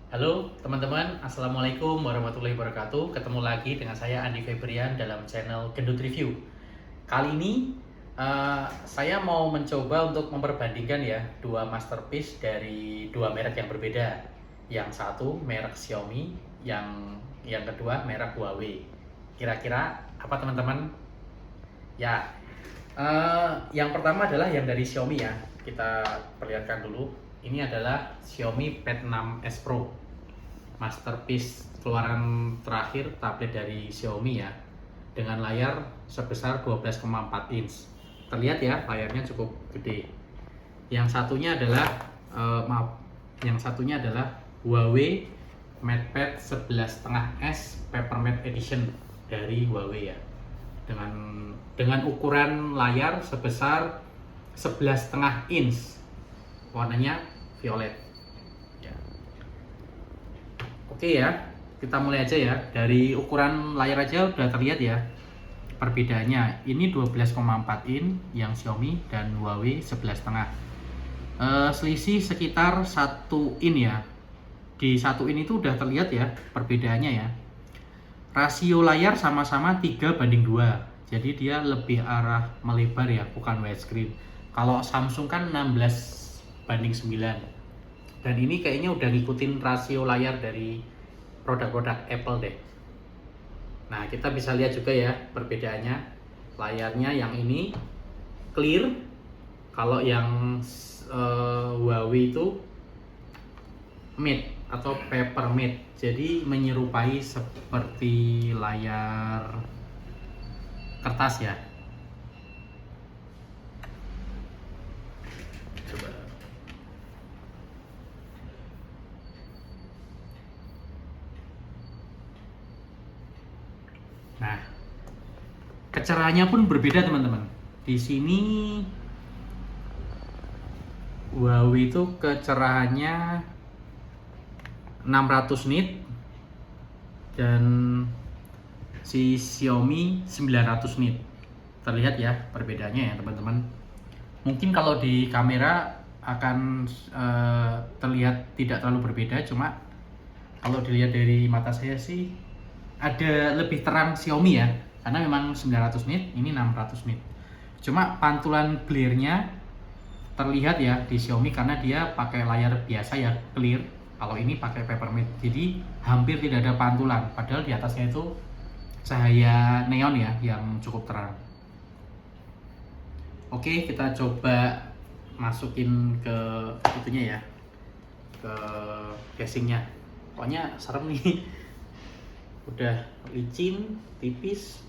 Halo teman-teman, Assalamualaikum warahmatullahi wabarakatuh. Ketemu lagi dengan saya Andi Febrian dalam channel Gendut Review. Kali ini saya mau mencoba untuk memperbandingkan ya dua masterpiece dari dua merek yang berbeda. Yang satu merek Xiaomi, yang kedua merek Huawei. Kira-kira apa teman-teman? Ya, yang pertama adalah yang dari Xiaomi ya. Kita perlihatkan dulu. Ini adalah Xiaomi Pad 6s Pro, masterpiece keluaran terakhir tablet dari Xiaomi ya, dengan layar sebesar 12,4 inch. Terlihat ya, layarnya cukup gede. Yang satunya adalah yang satunya adalah Huawei MatePad 11,5S Papermate Edition dari Huawei ya. Dengan ukuran layar sebesar 11,5 inch. Warnanya violet. Ya. Oke ya, kita mulai aja ya. Dari ukuran layar aja udah terlihat ya perbedaannya. Ini 12,4 in yang Xiaomi dan Huawei 11,5. Selisih sekitar 1 in ya. Di 1 in itu udah terlihat ya perbedaannya ya. Rasio layar sama-sama 3:2. Jadi dia lebih arah melebar ya, bukan widescreen. Kalau Samsung kan 16:9. Dan ini kayaknya udah ngikutin rasio layar dari produk-produk Apple deh. Nah, kita bisa lihat juga ya perbedaannya. Layarnya yang ini clear, kalau yang Huawei itu matte atau paper matte. Jadi menyerupai seperti layar kertas ya. Coba. Nah, kecerahannya pun berbeda teman-teman. Di sini Huawei itu kecerahannya 600 nit dan si Xiaomi 900 nit. Terlihat ya perbedaannya ya teman-teman. Mungkin kalau di kamera akan terlihat tidak terlalu berbeda, cuma kalau dilihat dari mata saya sih ada lebih terang Xiaomi ya, karena memang 900 nit, ini 600 nit. Cuma pantulan glare-nya terlihat ya di Xiaomi karena dia pakai layar biasa ya, clear. Kalau ini pakai papermate, jadi hampir tidak ada pantulan. Padahal di atasnya itu cahaya neon ya yang cukup terang. Oke, kita coba masukin ke itunya ya, ke casingnya. Pokoknya serem nih. Udah licin, tipis.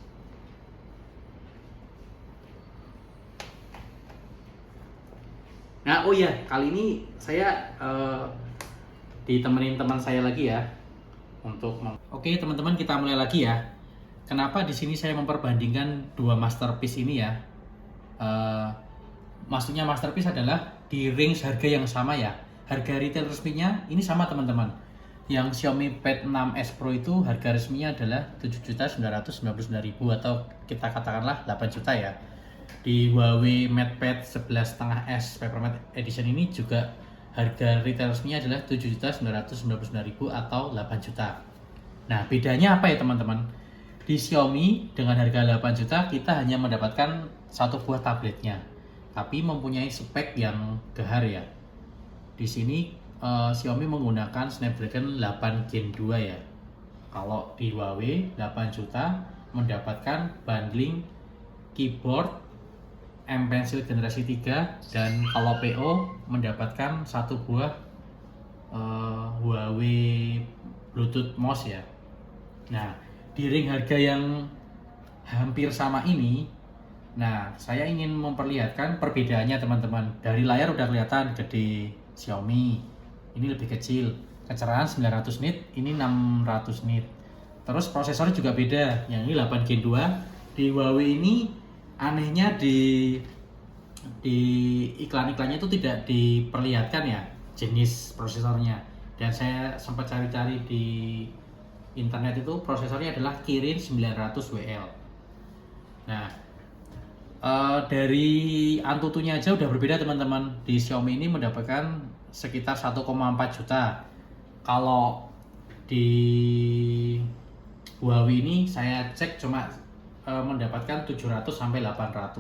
Nah, oh ya, kali ini saya ditemenin teman saya lagi ya untuk Oke, teman-teman, kita mulai lagi ya. Kenapa di sini saya memperbandingkan dua masterpiece ini ya? Maksudnya masterpiece adalah di range harga yang sama ya. Harga retail resminya ini sama teman-teman. Yang Xiaomi Pad 6s Pro itu harga resminya adalah 7.999.000 atau kita katakanlah 8 juta ya. Di Huawei MatePad 11,5S Papermate Edition ini juga harga retail resminya adalah 7.999.000 atau 8 juta. Nah, bedanya apa ya teman-teman? Di Xiaomi dengan harga 8 juta kita hanya mendapatkan satu buah tabletnya, tapi mempunyai spek yang gahar ya. Di sini Xiaomi menggunakan Snapdragon 8 Gen 2 ya. Kalau di Huawei 8 juta mendapatkan bundling keyboard M Pencil generasi 3, dan kalau PO mendapatkan satu buah Huawei Bluetooth mouse ya. Nah, di ring harga yang hampir sama ini, nah saya ingin memperlihatkan perbedaannya teman-teman. Dari layar udah kelihatan gede Xiaomi, ini lebih kecil, kecerahan 900 nit, ini 600 nit. Terus prosesornya juga beda, yang ini 8 Gen 2. Di Huawei ini anehnya di iklan-iklannya itu tidak diperlihatkan ya jenis prosesornya. Dan saya sempat cari-cari di internet, itu prosesornya adalah Kirin 900WL. Nah, dari Antutunya aja udah berbeda teman-teman. Di Xiaomi ini mendapatkan sekitar 1,4 juta. Kalau di Huawei ini saya cek cuma mendapatkan 700 sampai 800.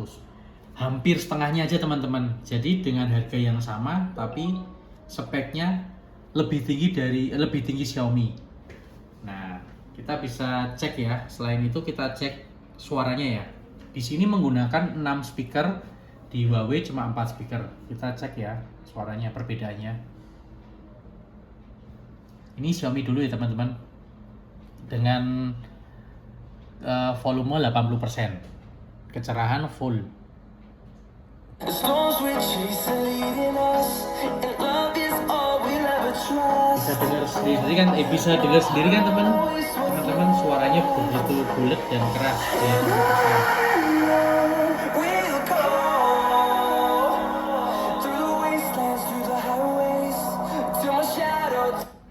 Hampir setengahnya aja teman-teman. Jadi dengan harga yang sama tapi speknya lebih tinggi Xiaomi. Nah, kita bisa cek ya. Selain itu kita cek suaranya ya. Di sini menggunakan 6 speaker, di Huawei cuma 4 speaker. Kita cek ya suaranya, perbedaannya. Ini Xiaomi dulu ya teman-teman. Dengan volume 80%. Kecerahan full. Bisa dengar sendiri kan teman-teman, suaranya begitu bulat dan keras ya.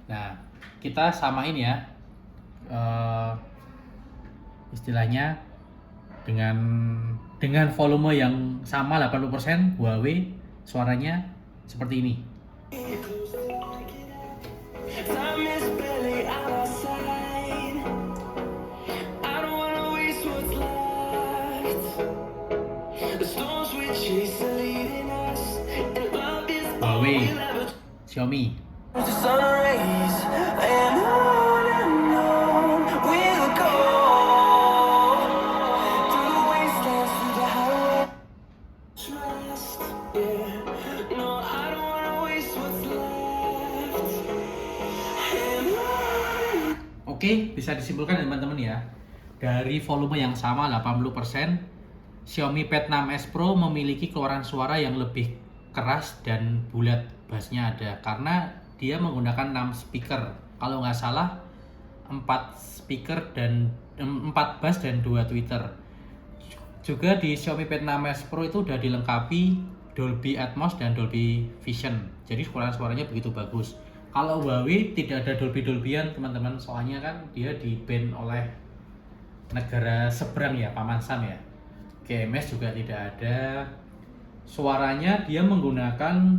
Nah, kita samain ya, istilahnya dengan volume yang sama 80%, Huawei suaranya seperti ini. Huawei, Xiaomi. Oke, bisa disimpulkan teman-teman ya. Dari volume yang sama 80%, Xiaomi Pad 6s Pro memiliki keluaran suara yang lebih keras dan bulat, bassnya ada karena dia menggunakan 6 speaker. Kalau nggak salah 4 speaker dan 4 bass dan 2 tweeter. Juga di Xiaomi Pad 6s Pro itu udah dilengkapi Dolby Atmos dan Dolby Vision. Jadi suaranya begitu bagus. Kalau Huawei tidak ada Dolby-Dolbyan teman-teman, soalnya kan dia di-ban oleh negara seberang ya, Paman Sam ya. GMS juga tidak ada. Suaranya dia menggunakan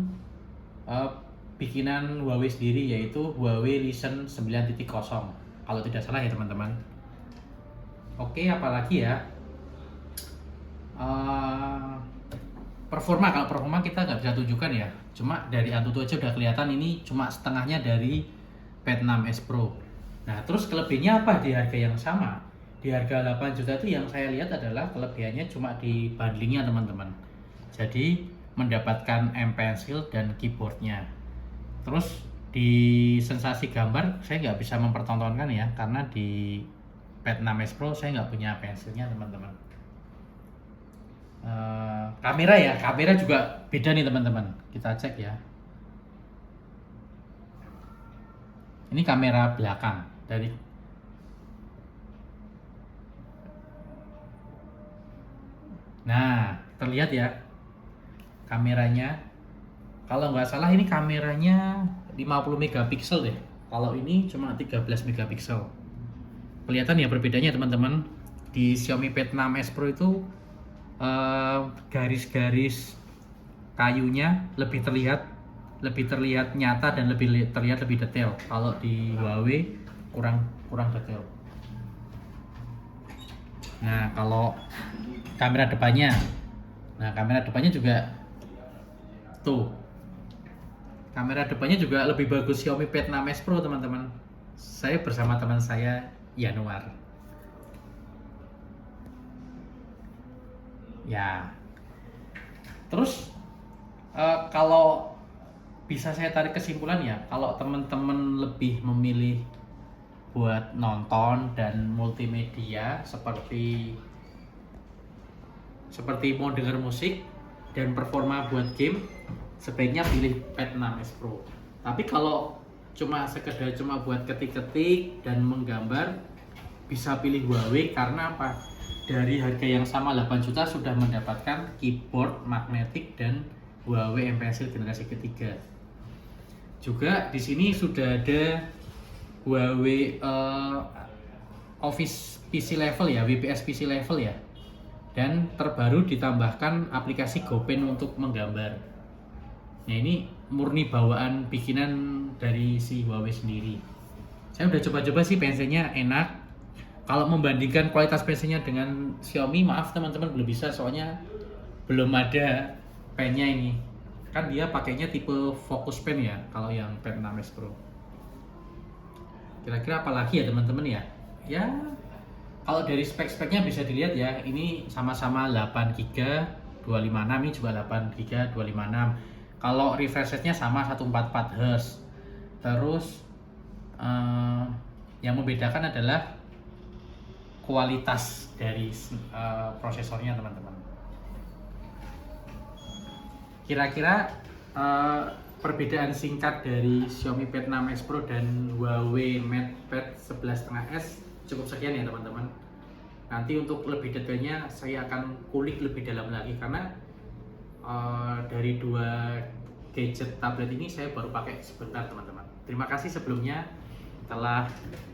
bikinan Huawei sendiri, yaitu Huawei Listen 9.0 kalau tidak salah ya teman-teman. Oke, apalagi ya, kalau performa kita nggak bisa tunjukkan ya, cuma dari Antutu aja udah kelihatan ini cuma setengahnya dari Pad 6s Pro. Nah, terus kelebihannya apa di harga yang sama? Di harga 8 juta itu yang saya lihat adalah kelebihannya cuma di bundlingnya teman-teman. Jadi mendapatkan M Pencil dan keyboardnya. Terus di sensasi gambar saya nggak bisa mempertontonkan ya, karena di Pad 6s Pro saya nggak punya pensilnya teman-teman. Kamera juga beda nih teman-teman, kita cek ya. Ini kamera belakang dari terlihat ya kameranya. Kalau nggak salah ini kameranya 50 megapiksel deh. Kalau ini cuma 13 megapiksel. Kelihatan ya perbedaannya teman-teman. Di Xiaomi Pad 6s Pro itu garis-garis kayunya lebih terlihat nyata dan lebih detail. Kalau di Huawei kurang detail. Nah, kalau kamera depannya juga tuh. Kamera depannya juga lebih bagus Xiaomi Pad 6s Pro teman-teman. Saya bersama teman saya Yanuar. Ya. Terus kalau bisa saya tarik kesimpulan ya, kalau teman-teman lebih memilih buat nonton dan multimedia seperti mau denger musik dan performa buat game, sebaiknya pilih Pad 6s Pro. Tapi kalau sekedar buat ketik-ketik dan menggambar, bisa pilih Huawei karena apa? Dari harga yang sama 8 juta sudah mendapatkan keyboard magnetik dan Huawei M Pencil generasi ketiga. Juga di sini sudah ada Huawei Office PC level ya, WPS PC level ya. Dan terbaru ditambahkan aplikasi GoPen untuk menggambar. Nah, ini murni bawaan bikinan dari si Huawei sendiri. Saya udah coba-coba sih, pensilnya enak. Kalau membandingkan kualitas pensilnya dengan Xiaomi, maaf teman-teman, belum bisa, soalnya belum ada pennya ini. Kan dia pakainya tipe focus pen ya, kalau yang Pen 6s Pro. Kira-kira apa lagi ya teman-teman ya? Ya, kalau dari spek-speknya bisa dilihat ya, ini sama-sama 8GB 256, ini juga 8GB 256. Kalau refresh rate-nya sama 144 Hz. Terus yang membedakan adalah kualitas dari prosesornya teman-teman. Kira-kira perbedaan singkat dari Xiaomi Pad 6s Pro dan Huawei MatePad 11.5s cukup sekian ya teman-teman. Nanti untuk lebih detailnya saya akan kulik lebih dalam lagi, karena dari dua gadget tablet ini saya baru pakai sebentar teman-teman. Terima kasih sebelumnya telah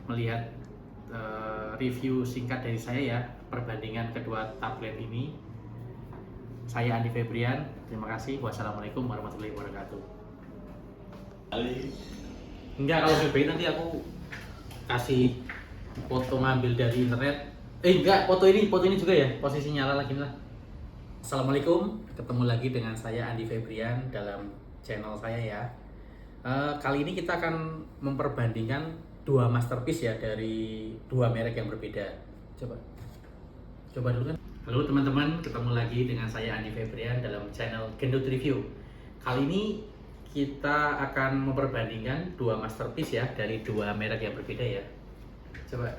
melihat review singkat dari saya ya, perbandingan kedua tablet ini. Saya Andi Febrian, terima kasih. Wassalamualaikum warahmatullahi wabarakatuh. Enggak, kalau lebih nanti aku kasih foto ngambil dari internet. Enggak, foto ini juga ya, posisi nyala lagi lah. Assalamualaikum, ketemu lagi dengan saya Andi Febrian dalam channel saya ya. Kali ini kita akan memperbandingkan dua masterpiece ya, dari dua merek yang berbeda. Coba dulu kan. Halo teman-teman, ketemu lagi dengan saya Andi Febrian dalam channel Gendut Review. Kali ini kita akan memperbandingkan dua masterpiece ya, dari dua merek yang berbeda ya. Coba